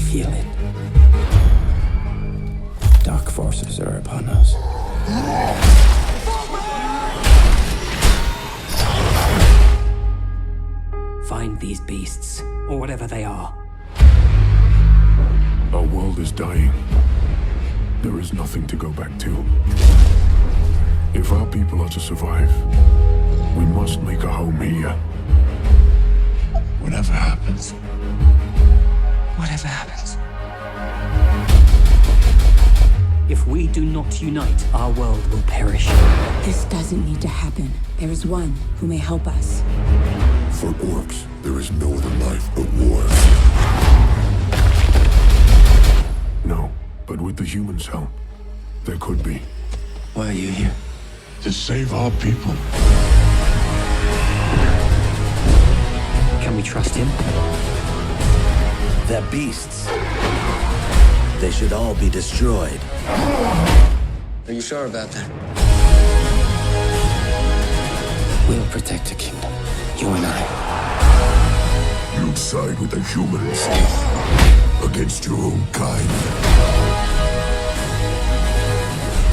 feel it. Dark forces are upon us. Find these beasts, or whatever they are. Our world is dying. There is nothing to go back to. If our people are to survive, we must make a home here. Whatever happens. Whatever happens. If we do not unite, our world will perish. This doesn't need to happen. There is one who may help us. For orcs, there is no other life but war. No, but with the humans' help, there could be. Why are you here? To save our people. Can we trust him? They're beasts. They should all be destroyed. Are you sure about that? We'll protect the kingdom. You and I. You'd side with the humans against your own kind.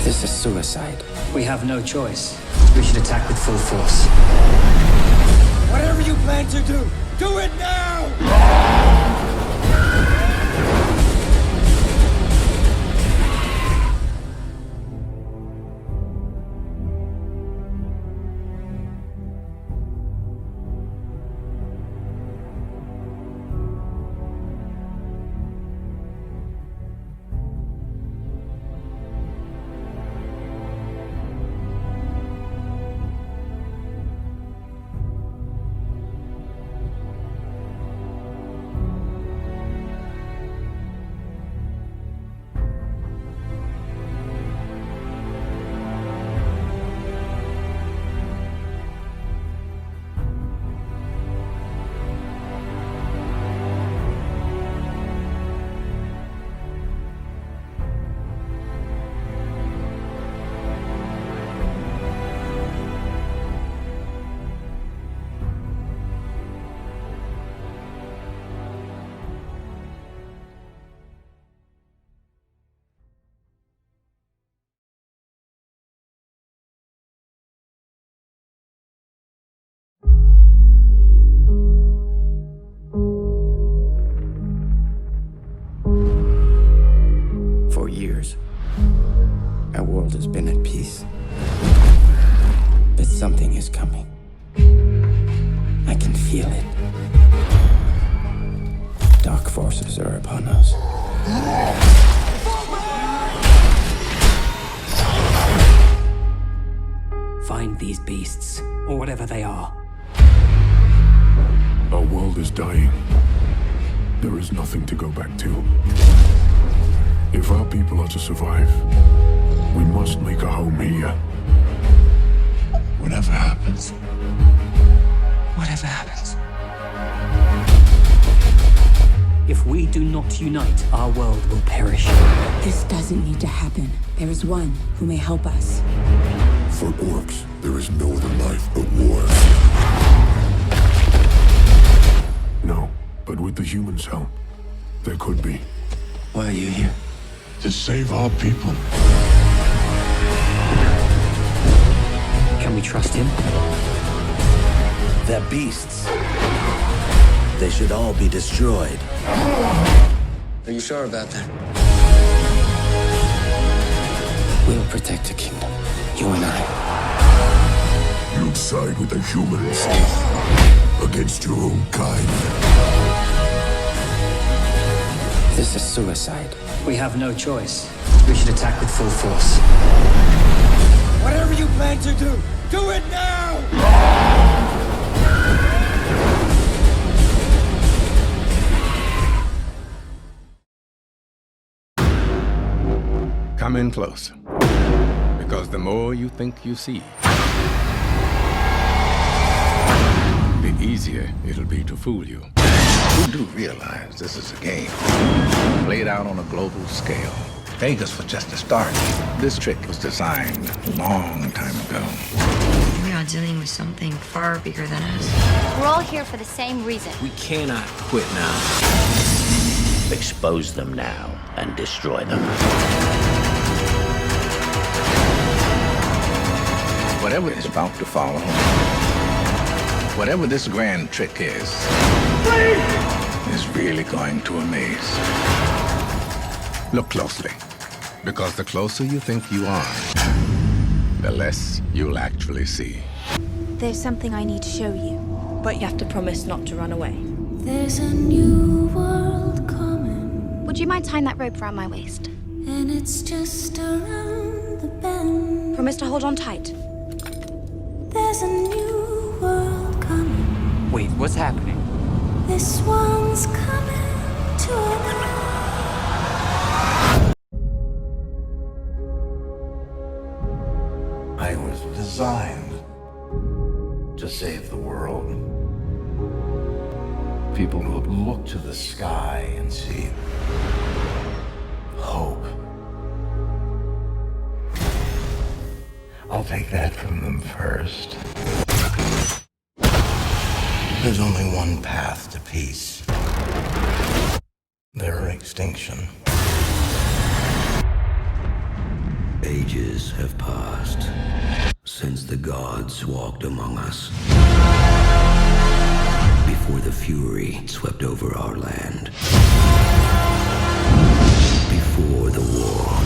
This is suicide. We have no choice. We should attack with full force. Whatever you plan to do, do it now! For years, our world has been at peace. But something is coming. I can feel it. Dark forces are upon us. Find these beasts, or whatever they are. Our world is dying. There is nothing to go back to. If our people are to survive, we must make a home here. Whatever happens. Whatever happens. If we do not unite, our world will perish. This doesn't need to happen. There is one who may help us. For orcs, there is no other life but war. No, but with the humans' help, there could be. Why are you here? To save our people. Can we trust him? They're beasts. They should all be destroyed. Are you sure about that? We'll protect the kingdom. You and I. You'd side with the humans against your own kind. This is suicide. We have no choice. We should attack with full force. Whatever you plan to do, do it now! Come in close, because the more you think you see, the easier it'll be to fool you. You do realize this is a game played out on a global scale. Vegas was just a start. This trick was designed a long time ago. We are dealing with something far bigger than us. We're all here for the same reason. We cannot quit now. Expose them now and destroy them. Whatever is about to follow, whatever this grand trick is really going to amaze. Look closely, because the closer you think you are, the less you'll actually see. There's something I need to show you. But you have to promise not to run away. There's a new world coming. Would you mind tying that rope around my waist? And it's just around the bend. Promise to hold on tight. There's a new world coming. Wait, what's happening? This one's coming to an end. I was designed to save the world. People would look to the sky and see hope. I'll take that from them first. There's only one path to peace. Their extinction. Ages have passed since the gods walked among us. Before the fury swept over our land. Before the war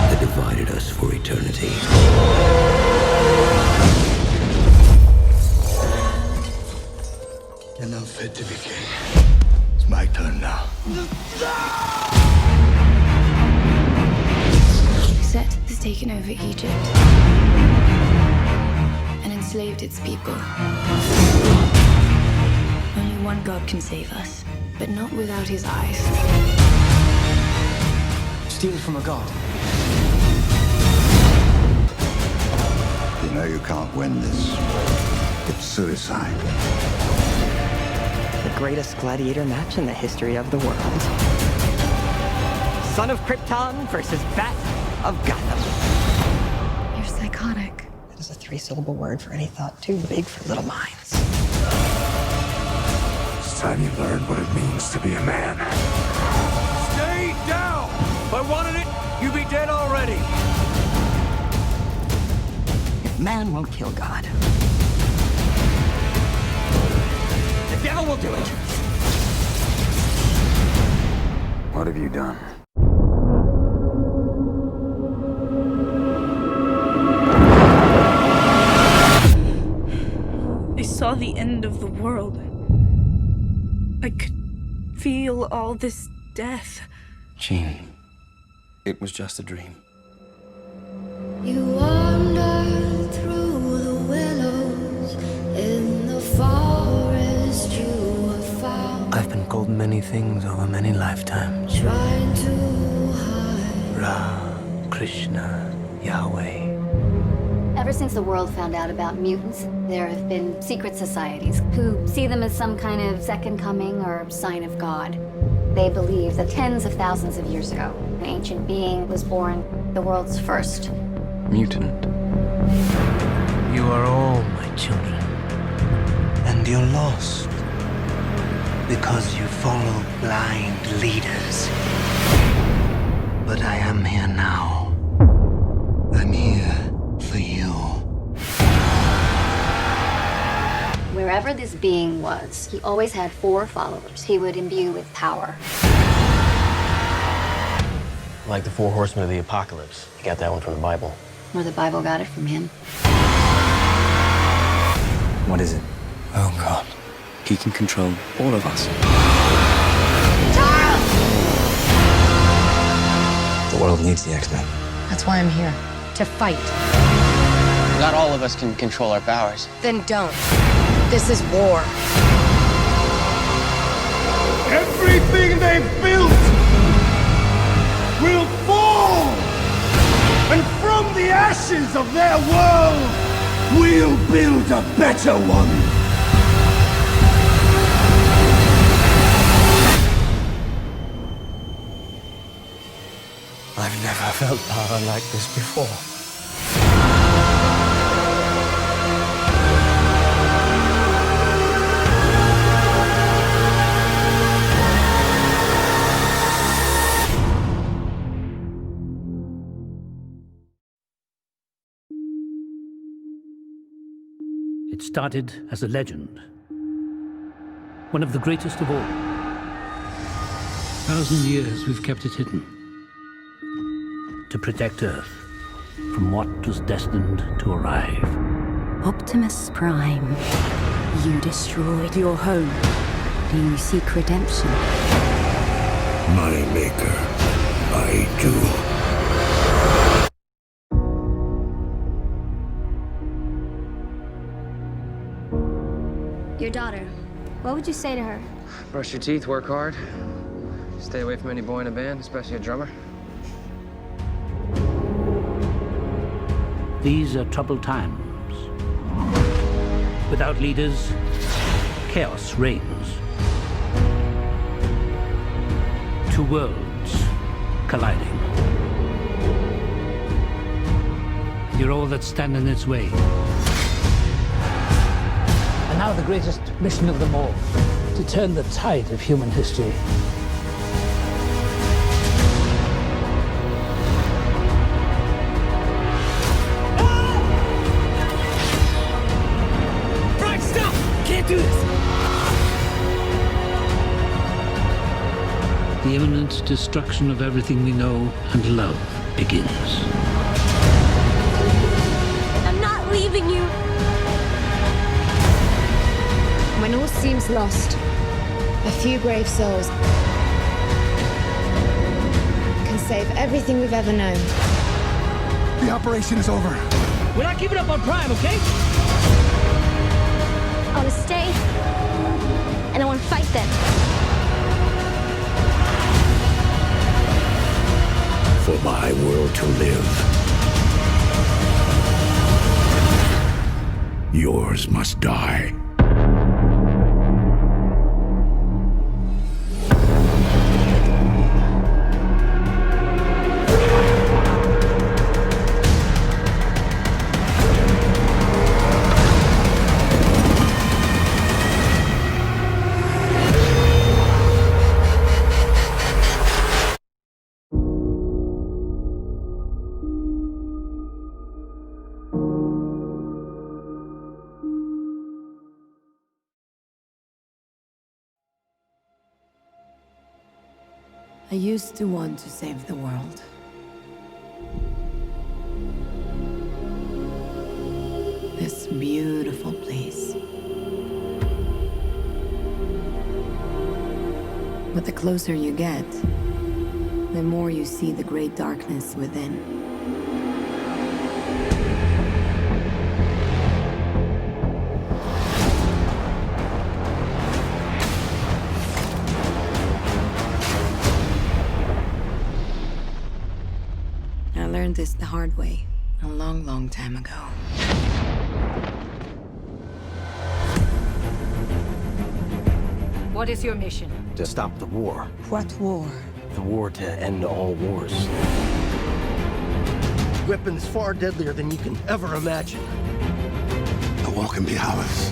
that divided us for eternity. You're not fit to be king. It's my turn now. Set has taken over Egypt and enslaved its people. Only one God can save us, but not without his eyes. Steal from a god. You know you can't win this. It's suicide. The greatest gladiator match in the history of the world. Son of Krypton versus Bat of Gotham. You're psychotic. It is a 3-syllable word for any thought too big for little minds. It's time you learn what it means to be a man. Stay down! If I wanted it, you'd be dead already. If man won't kill God, the devil will do it. What have you done? I saw the end of the world. I could feel all this death. Jean, it was just a dream. You wander through the willows in the forest you have found. I've been called many things over many lifetimes. Trying to hide. Ra, Krishna, Yahweh. Ever since the world found out about mutants, there have been secret societies who see them as some kind of second coming or sign of God. They believe that tens of thousands of years ago, an ancient being was born, the world's first Mutant. You are all my children. And you're lost. Because you follow blind leaders. But I am here now. I'm here for you. Wherever this being was, he always had 4 followers he would imbue with power. Like the 4 horsemen of the apocalypse. You got that one from the Bible. Or the Bible got it from him. What is it? Oh, God. He can control all of us. The world needs the X-Men. That's why I'm here. To fight. Not all of us can control our powers. Then don't. This is war. Everything they've built will fall! And from the ashes of their world, we'll build a better one! I've never felt power like this before. It started as a legend, one of the greatest of all. 1,000 years we've kept it hidden, to protect Earth from what was destined to arrive. Optimus Prime, you destroyed your home. Do you seek redemption? My maker, I do. Your daughter, what would you say to her? Brush your teeth, work hard. Stay away from any boy in a band, especially a drummer. These are troubled times. Without leaders, chaos reigns. Two worlds colliding. You're all that stand in its way. And now the greatest mission of them all, to turn the tide of human history. Brian, stop! Can't do this! The imminent destruction of everything we know and love begins. I'm not leaving you. When all seems lost, a few brave souls can save everything we've ever known. The operation is over. We're not giving up on Prime, okay? I want to stay, and I want to fight them. For my world to live, yours must die. I used to want to save the world. This beautiful place. But the closer you get, the more you see the great darkness within. I learned this the hard way, a long, long time ago. What is your mission? To stop the war. What war? The war to end all wars. Weapons far deadlier than you can ever imagine. The war can be ours.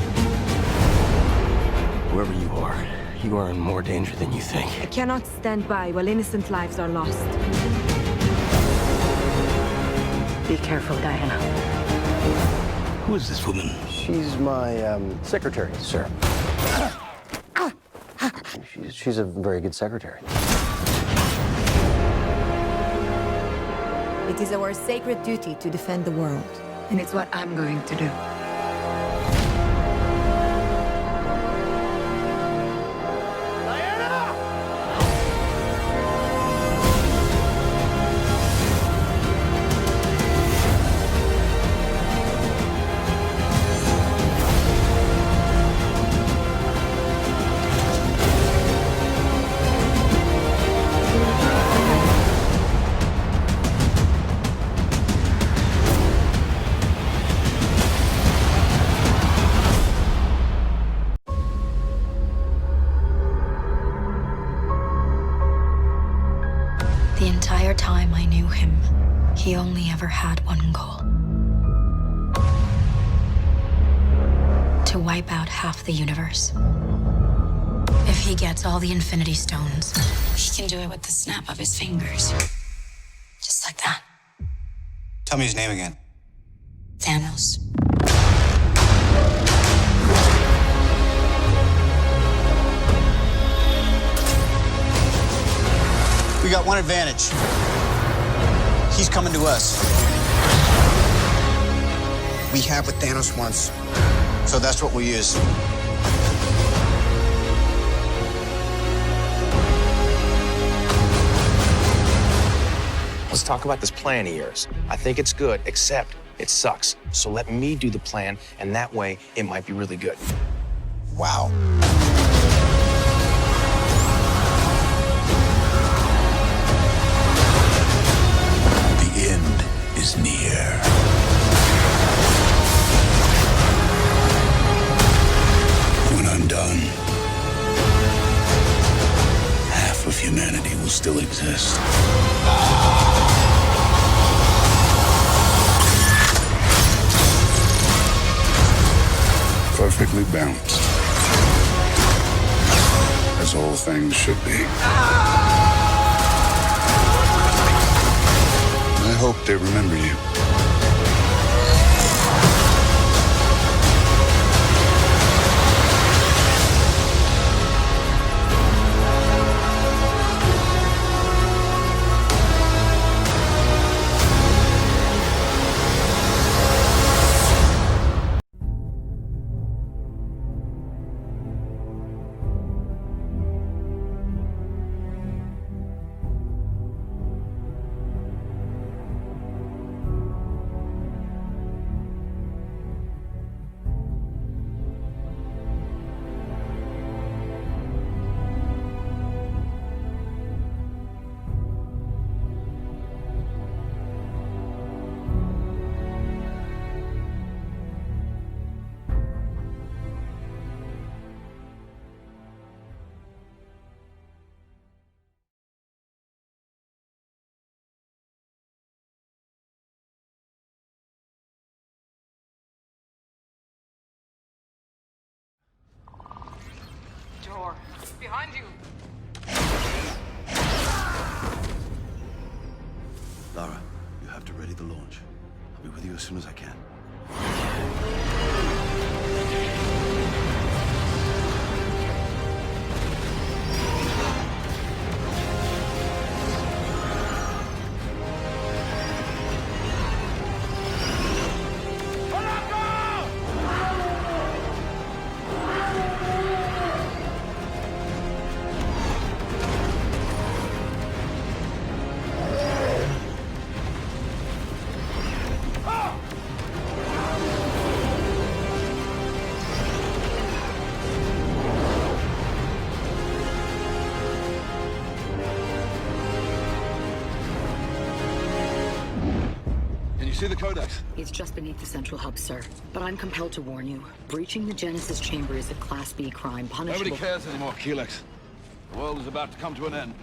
Whoever you are in more danger than you think. I cannot stand by while innocent lives are lost. Be careful, Diana. Who is this woman? She's my secretary, sir. She's a very good secretary. It is our sacred duty to defend the world, and it's what I'm going to do. The entire time I knew him, he only ever had one goal. To wipe out half the universe. If he gets all the Infinity Stones, he can do it with the snap of his fingers. Just like that. Tell me his name again. Thanos. We got one advantage. He's coming to us. We have what Thanos wants, so that's what we'll use. Let's talk about this plan of yours. I think it's good, except it sucks. So let me do the plan, and that way it might be really good. Wow. The end is near. When I'm done, half of humanity will still exist. Perfectly balanced, as all things should be. I hope they remember you. Door. Behind you. Lara, you have to ready the launch. I'll be with you as soon as I can. See the codex? It's just beneath the central hub, sir. But I'm compelled to warn you. Breaching the Genesis chamber is a Class B crime, punishable... Nobody cares anymore, Keelix. The world is about to come to an end.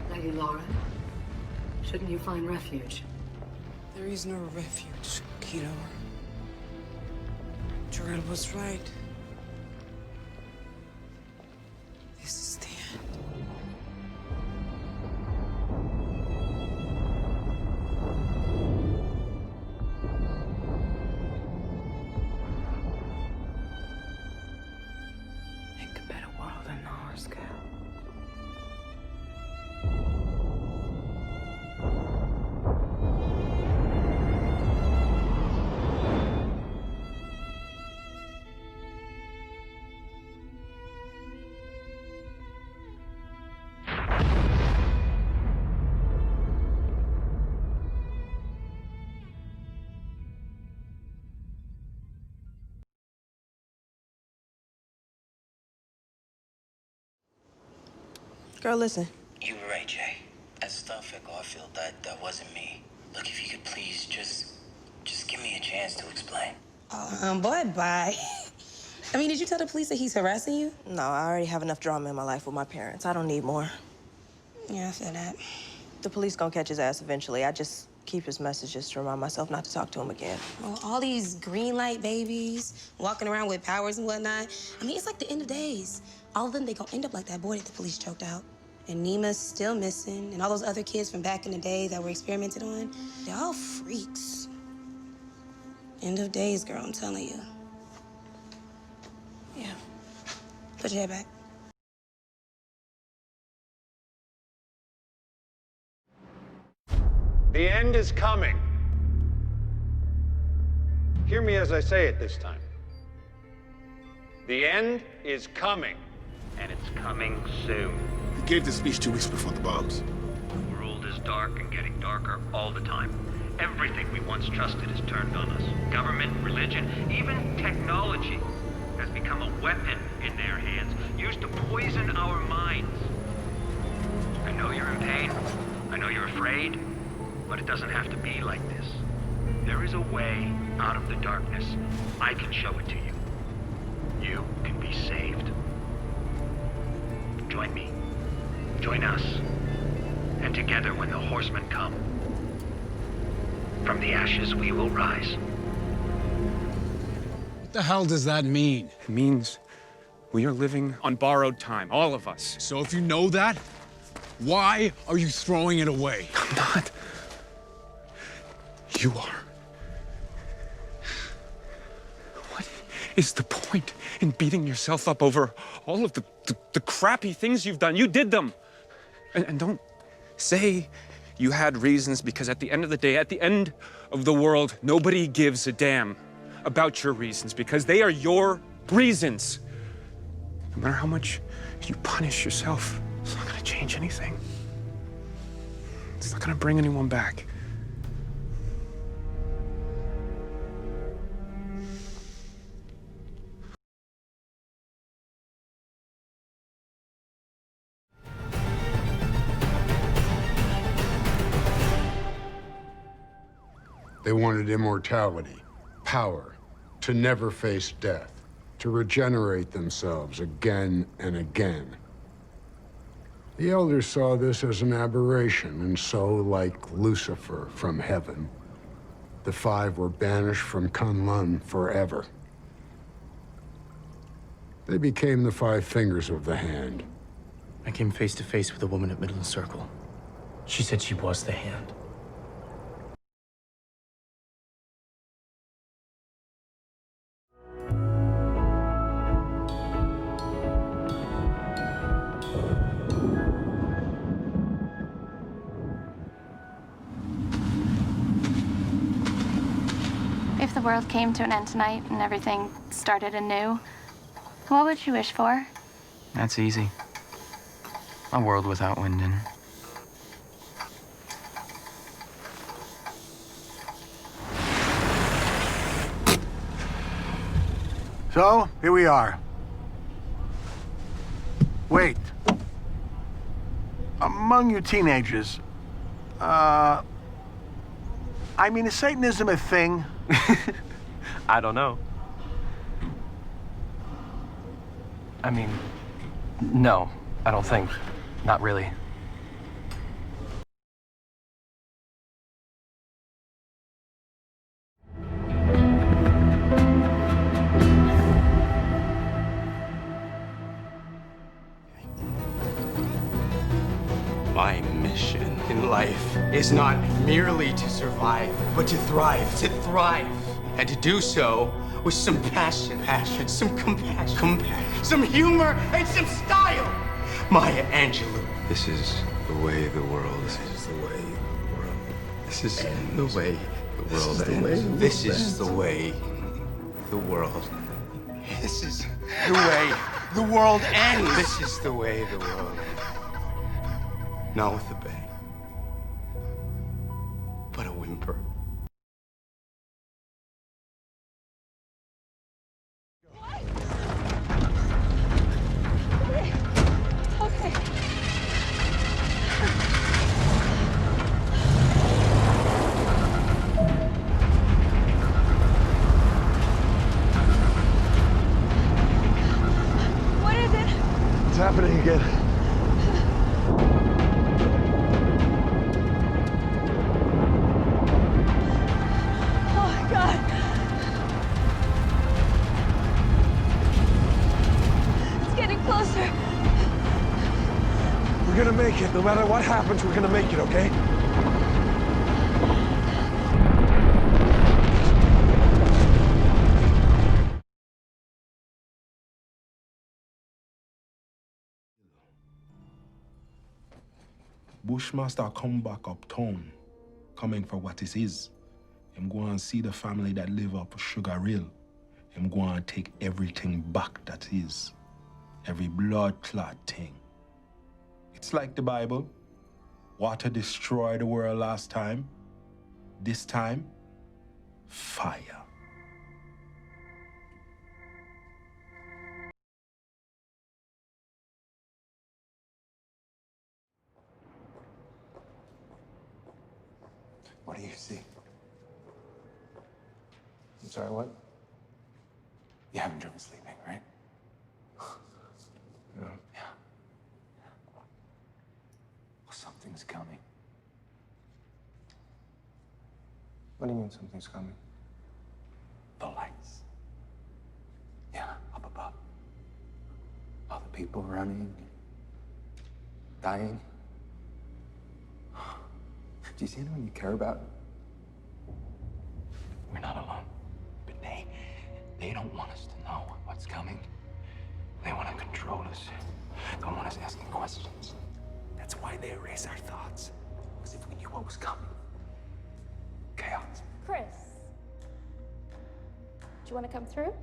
Lady Laura, shouldn't you find refuge? There is no refuge, Kiro. Jor-El was right. This is the end. Think a better world than ours, girl. Girl, listen. You were right, Jay. As Starfield Garfield, that wasn't me. Look, if you could please just give me a chance to explain. Boy, bye. I mean, did you tell the police that he's harassing you? No, I already have enough drama in my life with my parents. I don't need more. Yeah, I feel that. The police gonna catch his ass eventually. I just keep his messages to remind myself not to talk to him again. Well, all these green light babies walking around with powers and whatnot. I mean, it's like the end of days. All of them, they gonna end up like that boy that the police choked out. And Nima's still missing, and all those other kids from back in the day that were experimented on, they're all freaks. End of days, girl, I'm telling you. Yeah. Put your head back. The end is coming. Hear me as I say it this time. The end is coming. And it's coming soon. He gave the speech 2 weeks before the bombs. The world is dark and getting darker all the time. Everything we once trusted is turned on us. Government, religion, even technology has become a weapon in their hands, used to poison our minds. I know you're in pain. I know you're afraid. But it doesn't have to be like this. There is a way out of the darkness. I can show it to you. You can be saved. Join me. Join us. And together when the horsemen come, from the ashes we will rise. What the hell does that mean? It means we are living on borrowed time, all of us. So if you know that, why are you throwing it away? I'm not. You are. What is the point in beating yourself up over all of the crappy things you've done? You did them. And don't say you had reasons, because at the end of the day, at the end of the world, nobody gives a damn about your reasons, because they are your reasons. No matter how much you punish yourself, it's not gonna change anything. It's not gonna bring anyone back. They wanted immortality, power, to never face death, to regenerate themselves again and again. The Elders saw this as an aberration, and so, like Lucifer from heaven, the 5 were banished from Kunlun forever. They became the 5 fingers of the hand. I came face to face with a woman at Midland Circle. She said she was the hand. If the world came to an end tonight and everything started anew, what would you wish for? That's easy. A world without Wyndon. So, here we are. Wait. Among you teenagers, I mean, is Satanism a thing? I don't know. I mean, no, I don't think. Not really. My mission in life is not merely to survive, but to thrive. To thrive. And to do so with some passion. Some compassion. Some humor and some style. Maya Angelou. This is the way the world. This is the way the world. This is the way the world. This is the way the world. This is the way the world ends. This is the way the world. Not with a bang, but a whimper. Okay. What is it? It's happening again. make it. No matter what happens, we're gonna make it, okay? Bushmaster come back uptown, coming for what it is. Him go and see the family that live up Sugar Hill. Him go and take everything back that is. Every blood clot thing. It's like the Bible. Water destroyed the world last time. This time, fire. What do you see? I'm sorry, what? You haven't trouble sleeping, right? Yeah. Yeah. Well, something's coming. What do you mean something's coming? The lights. Yeah, up above. All the people running, dying. Do you see anyone you care about? We're not alone. But they don't want us to know what's coming. They want to control us. They don't want us asking questions. That's why they erase our thoughts. Because if we knew what was coming, chaos. Chris, do you want to come through?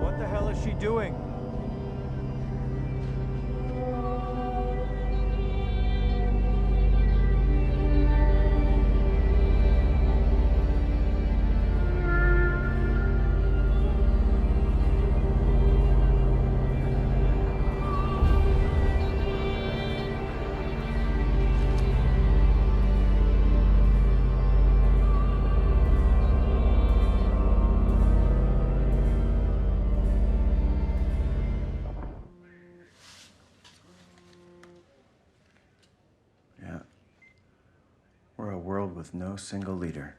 What the hell is she doing? Yeah. We're a world with no single leader.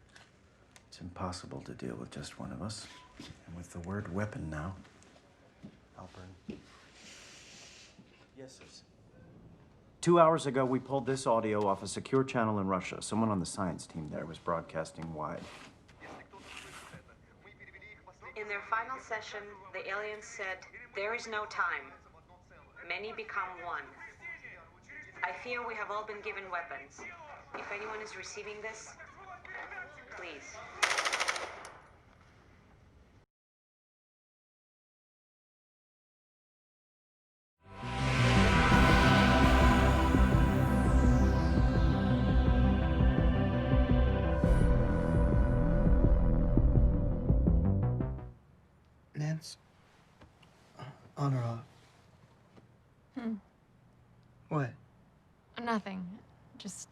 It's impossible to deal with just one of us. And with the word weapon now, I'll burn. Yes, sir. 2 hours ago, we pulled this audio off a secure channel in Russia. Someone on the science team there was broadcasting wide. In their final session, the aliens said, "There is no time. Many become one." I fear we have all been given weapons. If anyone is receiving this, please. Nance? On or off? What? Nothing. Just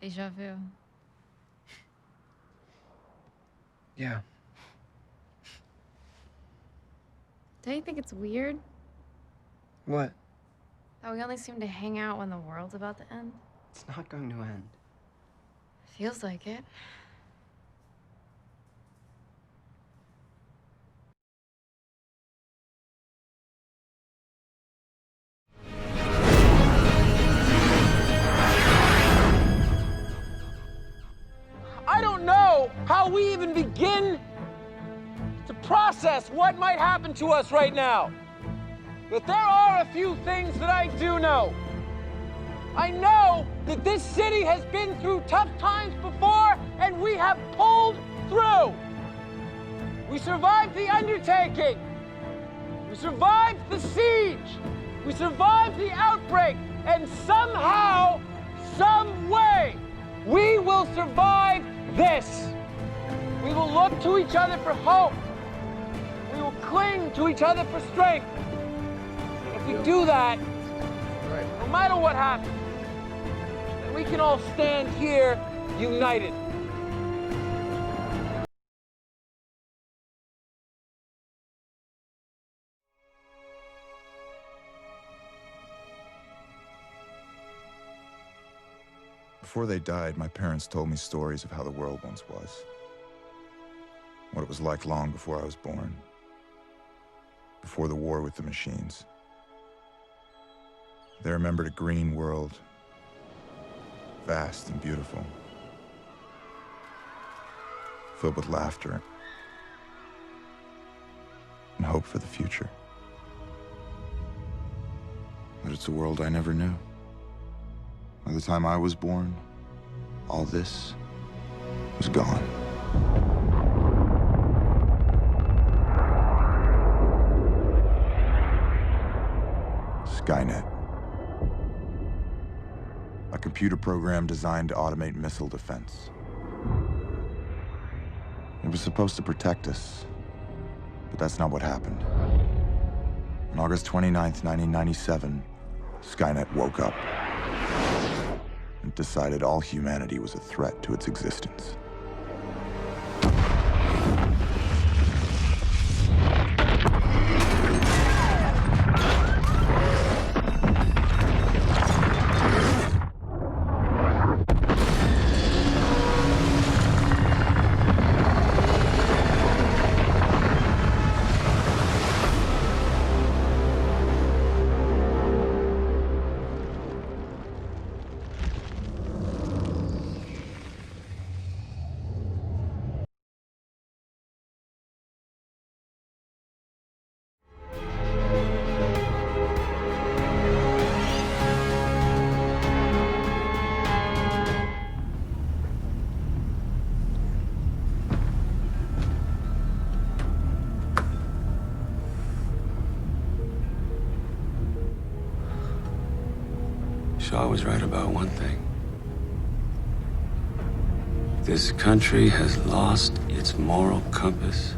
deja vu. Yeah. Don't you think it's weird What? that we only seem to hang out when the world's about to end? It's not going to end. Feels like it. I don't know how we even begin to process what might happen to us right now. But there are a few things that I do know. I know that this city has been through tough times before, and we have pulled through. We survived the undertaking. We survived the siege. We survived the outbreak. And somehow, some way, we will survive this. We will look to each other for hope. We will cling to each other for strength. And if we do that, no matter what happens, then we can all stand here united. Before they died, my parents told me stories of how the world once was. What it was like long before I was born. Before the war with the machines. They remembered a green world, vast and beautiful, filled with laughter and hope for the future. But it's a world I never knew. By the time I was born, all this was gone. Skynet. A computer program designed to automate missile defense. It was supposed to protect us, but that's not what happened. On August 29th, 1997, Skynet woke up and decided all humanity was a threat to its existence. Shaw was right about one thing. This country has lost its moral compass.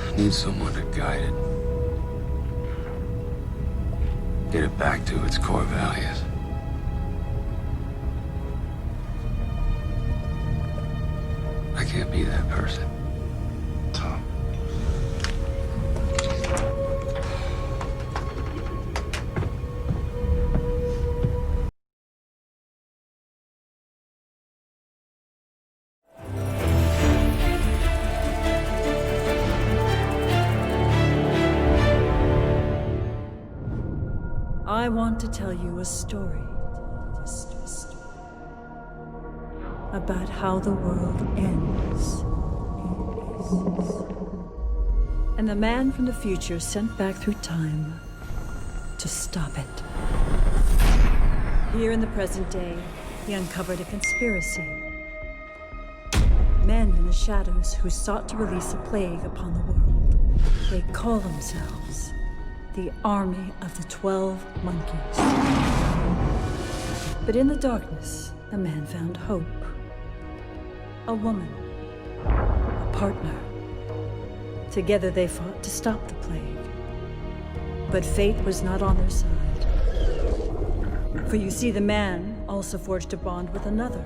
It needs someone to guide it. Get it back to its core values. I can't be that person. Tom. I want to tell you a story about how the world ends. And the man from the future sent back through time to stop it. Here in the present day, he uncovered a conspiracy. Men in the shadows who sought to release a plague upon the world. They call themselves the Army of the 12 Monkeys. But in the darkness, a man found hope. A woman. A partner. Together they fought to stop the plague. But fate was not on their side. For you see, the man also forged a bond with another.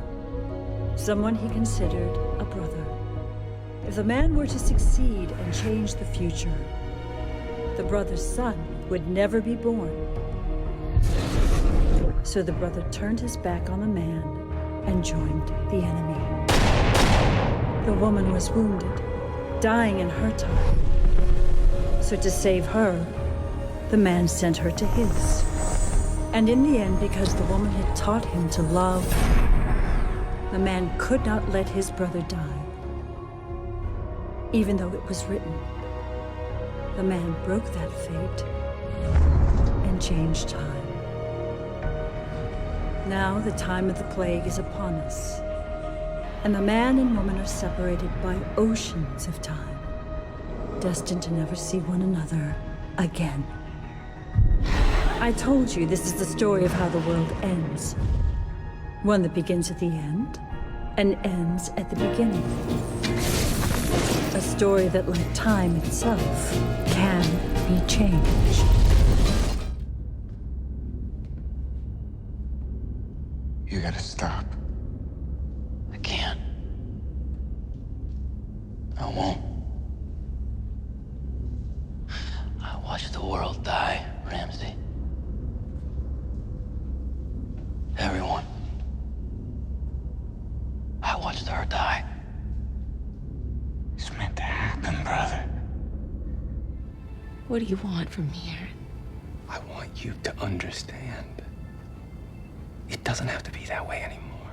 Someone he considered a brother. If the man were to succeed and change the future, the brother's son would never be born. So the brother turned his back on the man and joined the enemy. The woman was wounded, dying in her time. So to save her, the man sent her to his. And in the end, because the woman had taught him to love, the man could not let his brother die. Even though it was written, the man broke that fate and changed time. Now the time of the plague is upon us. And the man and woman are separated by oceans of time, destined to never see one another again. I told you this is the story of how the world ends. One that begins at the end and ends at the beginning. A story that, like time itself, can be changed. You gotta stop. I can't. I won't. I watched the world die, Ramsey. Everyone. I watched her die. It's meant to happen, brother. What do you want from me, Aaron? I want you to understand. It doesn't have to be that way anymore.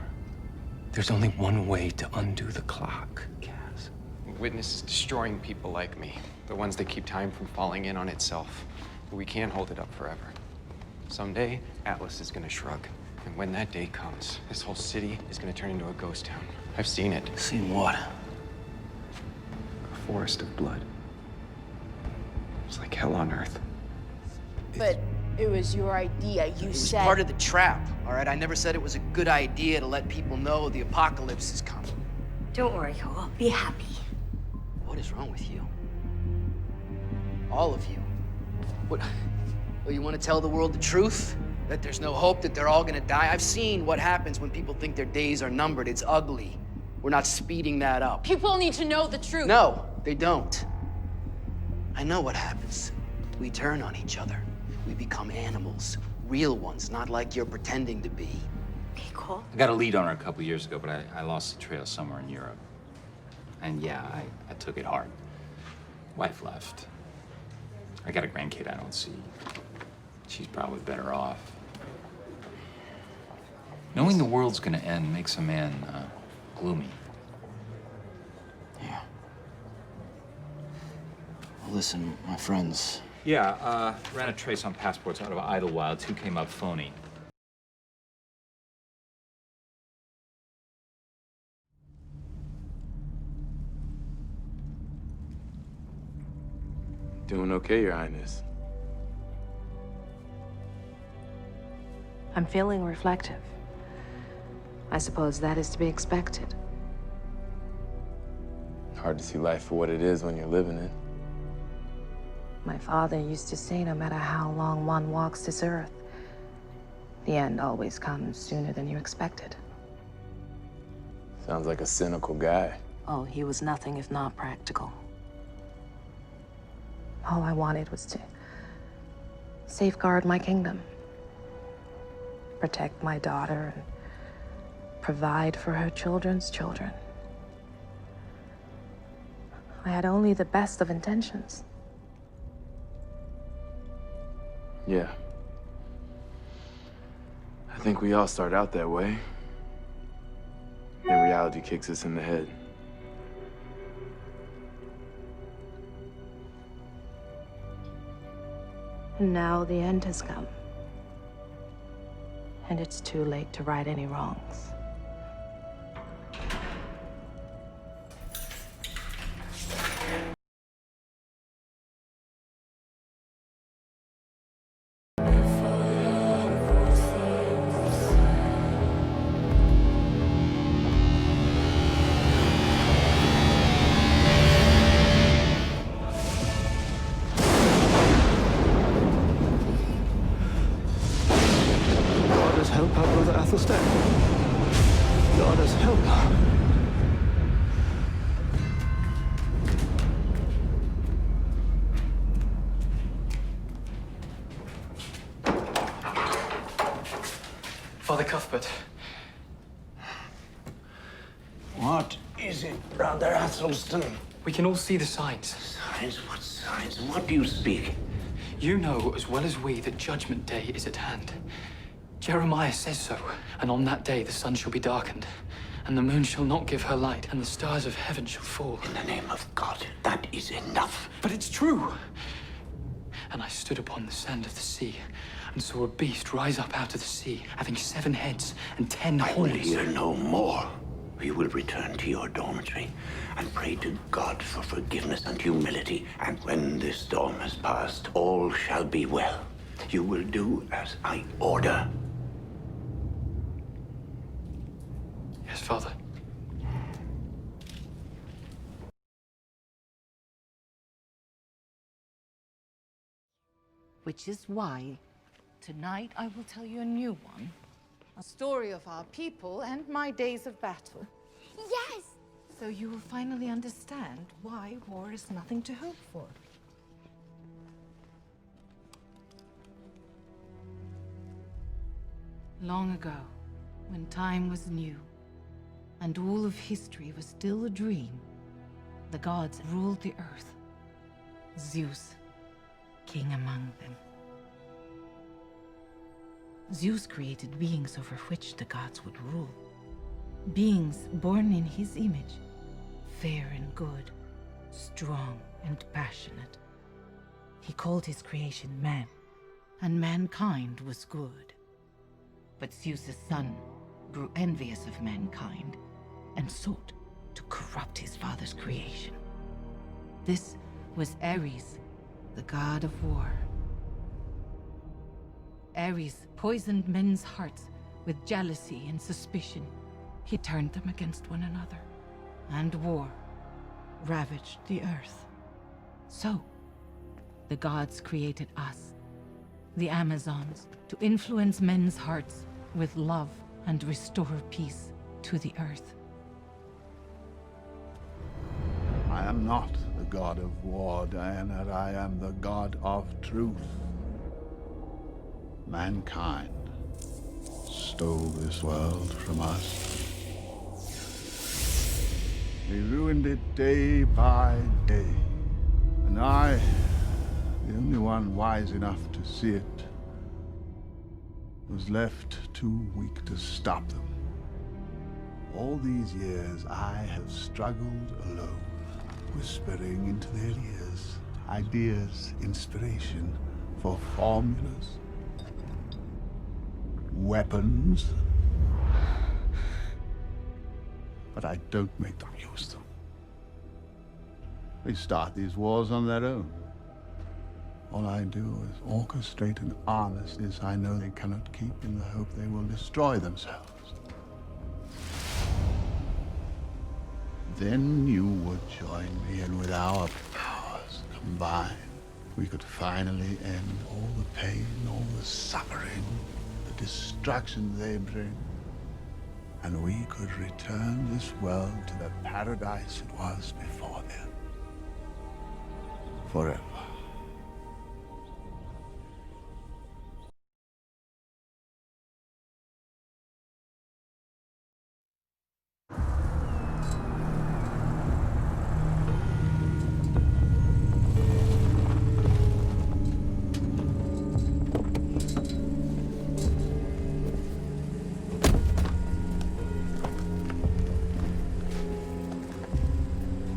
There's only one way to undo the clock, Kaz. Witness is destroying people like me, the ones that keep time from falling in on itself. But we can't hold it up forever. Someday, Atlas is gonna shrug. And when that day comes, this whole city is gonna turn into a ghost town. I've seen it. Seen what? A forest of blood. It's like hell on earth. But it was your idea. You said... Part of the trap, all right? I never said it was a good idea to let people know the apocalypse is coming. Don't worry, Cole. Be happy. What is wrong with you? All of you. What? Well, you want to tell the world the truth? That there's no hope, that they're all gonna die? I've seen what happens when people think their days are numbered. It's ugly. We're not speeding that up. People need to know the truth. No, they don't. I know what happens. We turn on each other. We become animals. Real ones, not like you're pretending to be. Okay, Cole. I got a lead on her a couple years ago, but I lost the trail somewhere in Europe. And yeah, I took it hard. Wife left. I got a grandkid I don't see. She's probably better off. Knowing the world's gonna end makes a man gloomy. Yeah. Well, listen, my friends. Yeah, ran a trace on passports out of Idlewild. 2 came up phony. Doing okay, Your Highness. I'm feeling reflective. I suppose that is to be expected. Hard to see life for what it is when you're living it. My father used to say no matter how long one walks this earth, the end always comes sooner than you expected. Sounds like a cynical guy. Oh, he was nothing if not practical. All I wanted was to safeguard my kingdom, protect my daughter, and provide for her children's children. I had only the best of intentions. Yeah. I think we all start out that way. Then reality kicks us in the head. And now the end has come. And it's too late to right any wrongs. Goddess help our brother Athelstan. Goddess help her. Father Cuthbert. What is it, Brother Athelstan? We can all see the signs. Signs? What signs? What do you speak? You know as well as we that Judgment Day is at hand. Jeremiah says so, and on that day the sun shall be darkened, and the moon shall not give her light, and the stars of heaven shall fall. In the name of God, that is enough. But it's true. And I stood upon the sand of the sea, and saw a beast rise up out of the sea, having 7 heads and 10 horns. I will hear no more. You will return to your dormitory and pray to God for forgiveness and humility. And when this storm has passed, all shall be well. You will do as I order. Yes, Father. Which is why tonight I will tell you a new one. A story of our people and my days of battle. Yes! So you will finally understand why war is nothing to hope for. Long ago, when time was new, and all of history was still a dream, the gods ruled the earth. Zeus, king among them. Zeus created beings over which the gods would rule. Beings born in his image, fair and good, strong and passionate. He called his creation man, and mankind was good. But Zeus's son grew envious of mankind and sought to corrupt his father's creation. This was Ares, the god of war. Ares poisoned men's hearts with jealousy and suspicion. He turned them against one another, and war ravaged the earth. So, the gods created us, the Amazons, to influence men's hearts with love and restore peace to the earth. I am not the god of war, Diana. I am the god of truth. Mankind stole this world from us. They ruined it day by day. And I, the only one wise enough to see it, was left too weak to stop them. All these years, I have struggled alone, whispering into their ears ideas, inspiration for formulas, weapons. But I don't make them use them. They start these wars on their own. All I do is orchestrate an armistice I know they cannot keep in the hope they will destroy themselves. Then you would join me, and with our powers combined, we could finally end all the pain, all the suffering, the destruction they bring. And we could return this world to the paradise it was before then. Forever.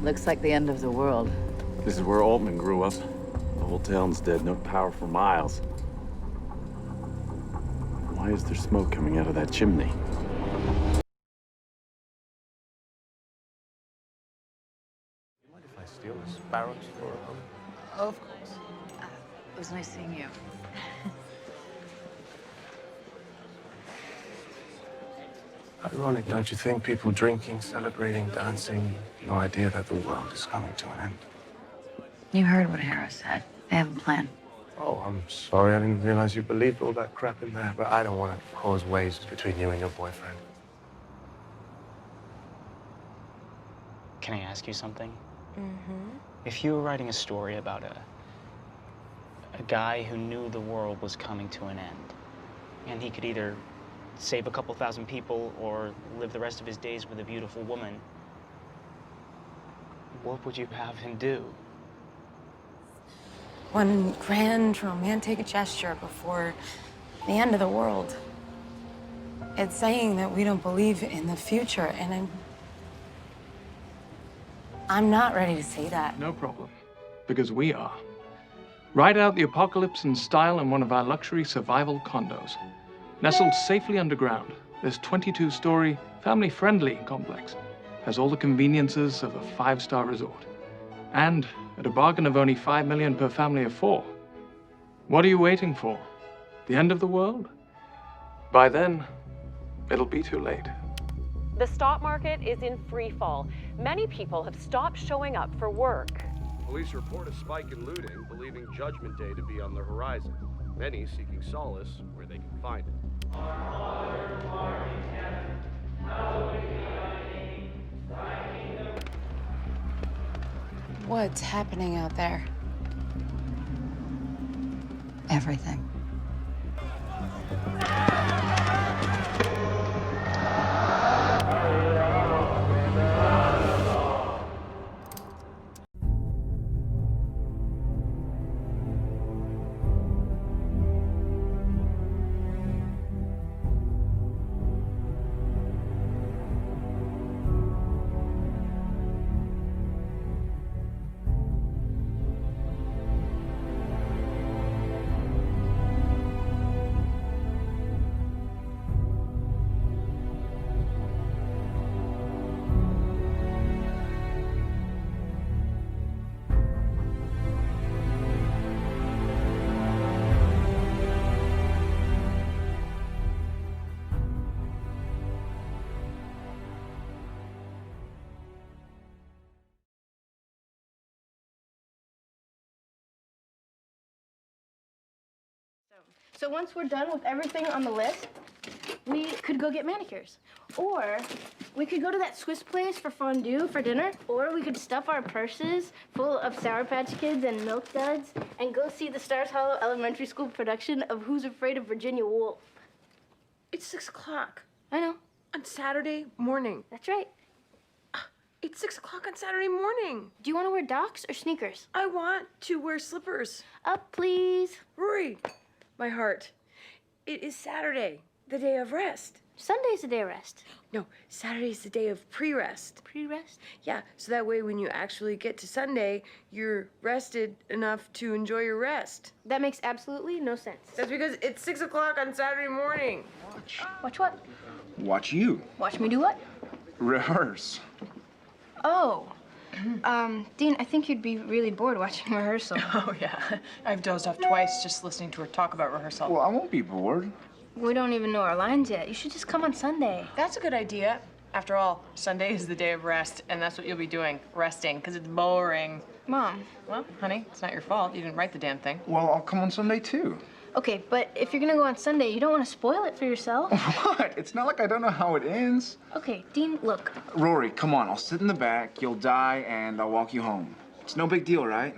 Looks like the end of the world. This is where Altman grew up. The whole town's dead, no power for miles. Why is there smoke coming out of that chimney? Mind if I steal the sparrows for a moment? Of course. It was nice seeing you. Ironic, don't you think? People drinking, celebrating, dancing. No idea that the world is coming to an end. You heard what Hera said. They have a plan. Oh, I'm sorry. I didn't realize you believed all that crap in there. But I don't want to cause waves between you and your boyfriend. Can I ask you something? Mm-hmm. If you were writing a story about a guy who knew the world was coming to an end, and he could either save a couple thousand people or live the rest of his days with a beautiful woman, what would you have him do? One grand romantic gesture before the end of the world. It's saying that we don't believe in the future, and I'm not ready to say that. No problem, because we are. Ride out the apocalypse in style in one of our luxury survival condos, nestled safely underground, This 22-story, family-friendly complex has all the conveniences of a 5-star resort. And at a bargain of only $5 million per family of 4. What are you waiting for? The end of the world? By then, it'll be too late. The stock market is in free fall. Many people have stopped showing up for work. Police report a spike in looting, believing Judgment Day to be on the horizon. Many seeking solace where they can find it. What's happening out there? Everything. So once we're done with everything on the list, we could go get manicures. Or we could go to that Swiss place for fondue for dinner. Or we could stuff our purses full of Sour Patch Kids and Milk Duds and go see the Stars Hollow Elementary School production of Who's Afraid of Virginia Woolf. It's 6 o'clock. I know. On Saturday morning. That's right. It's 6 o'clock on Saturday morning. Do you want to wear Docs or sneakers? I want to wear slippers. Up, please. Rory, my heart. It is Saturday, the day of rest. Sunday's the day of rest. No, Saturday's the day of pre-rest. Pre-rest? Yeah, so that way when you actually get to Sunday, you're rested enough to enjoy your rest. That makes absolutely no sense. That's because it's 6 o'clock on Saturday morning. Watch what? Watch you. Watch me do what? Rehearse. Oh. Dean, I think you'd be really bored watching rehearsal. Oh, yeah. I've dozed off twice just listening to her talk about rehearsal. Well, I won't be bored. We don't even know our lines yet. You should just come on Sunday. That's a good idea. After all, Sunday is the day of rest, and that's what you'll be doing, resting, because it's boring. Mom. Well, honey, it's not your fault. You didn't write the damn thing. Well, I'll come on Sunday, too. Okay, but if you're gonna go on Sunday, you don't want to spoil it for yourself. What? It's not like I don't know how it ends. Okay, Dean, look. Rory, come on. I'll sit in the back, you'll die, and I'll walk you home. It's no big deal, right?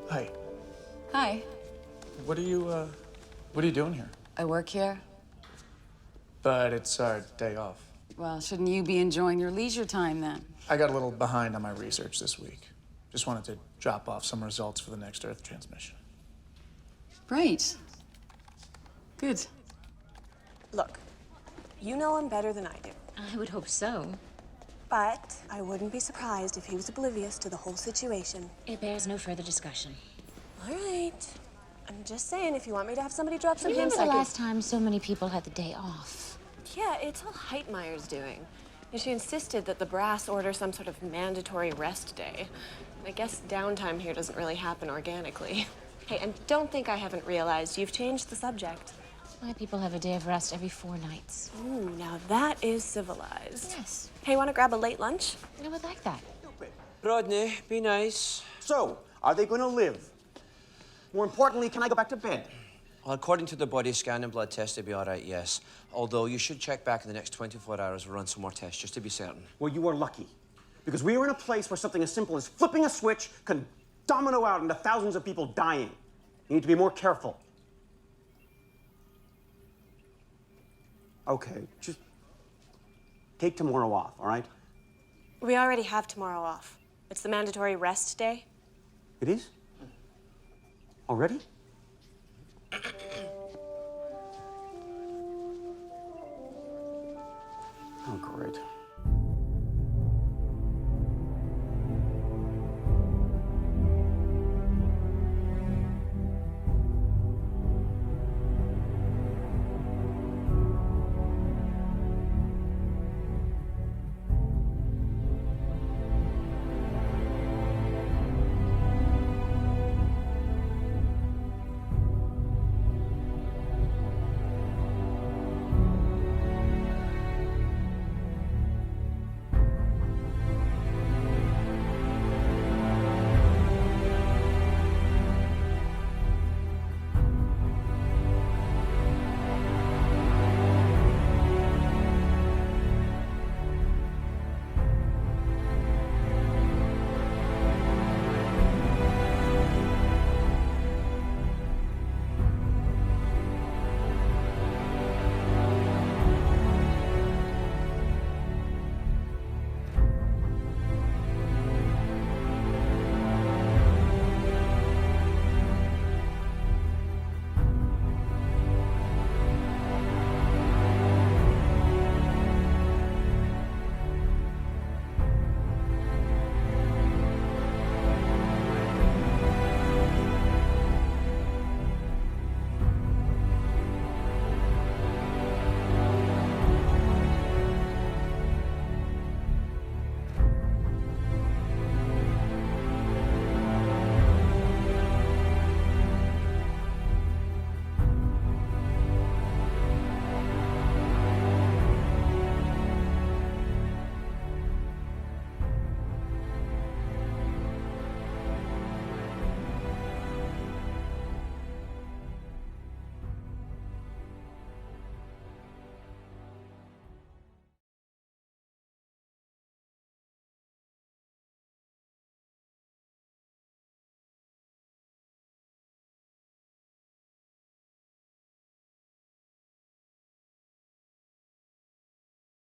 Hi. Hi. What are you doing here? I work here. But it's our day off. Well, shouldn't you be enjoying your leisure time then? I got a little behind on my research this week. Just wanted to drop off some results for the next Earth transmission. Great. Good. Look, you know him better than I do. I would hope so. But I wouldn't be surprised if he was oblivious to the whole situation. It bears no further discussion. All right. I'm just saying, if you want me to have somebody drop some hints, Remember the last time so many people had the day off? Yeah, it's all Heitmeyer's doing. And she insisted that the brass order some sort of mandatory rest day. I guess downtime here doesn't really happen organically. Hey, and don't think I haven't realized you've changed the subject. My people have a day of rest every 4 nights. Ooh, now that is civilized. Yes. Hey, want to grab a late lunch? I would like that. Rodney, be nice. So, are they going to live? More importantly, can I go back to bed? Well, according to the body scan and blood test, they'd be all right, yes. Although you should check back in the next 24 hours and run some more tests, just to be certain. Well, you are lucky. Because we are in a place where something as simple as flipping a switch can domino out into thousands of people dying. You need to be more careful. Okay, just take tomorrow off, all right? We already have tomorrow off. It's the mandatory rest day. It is? Already? Oh, great.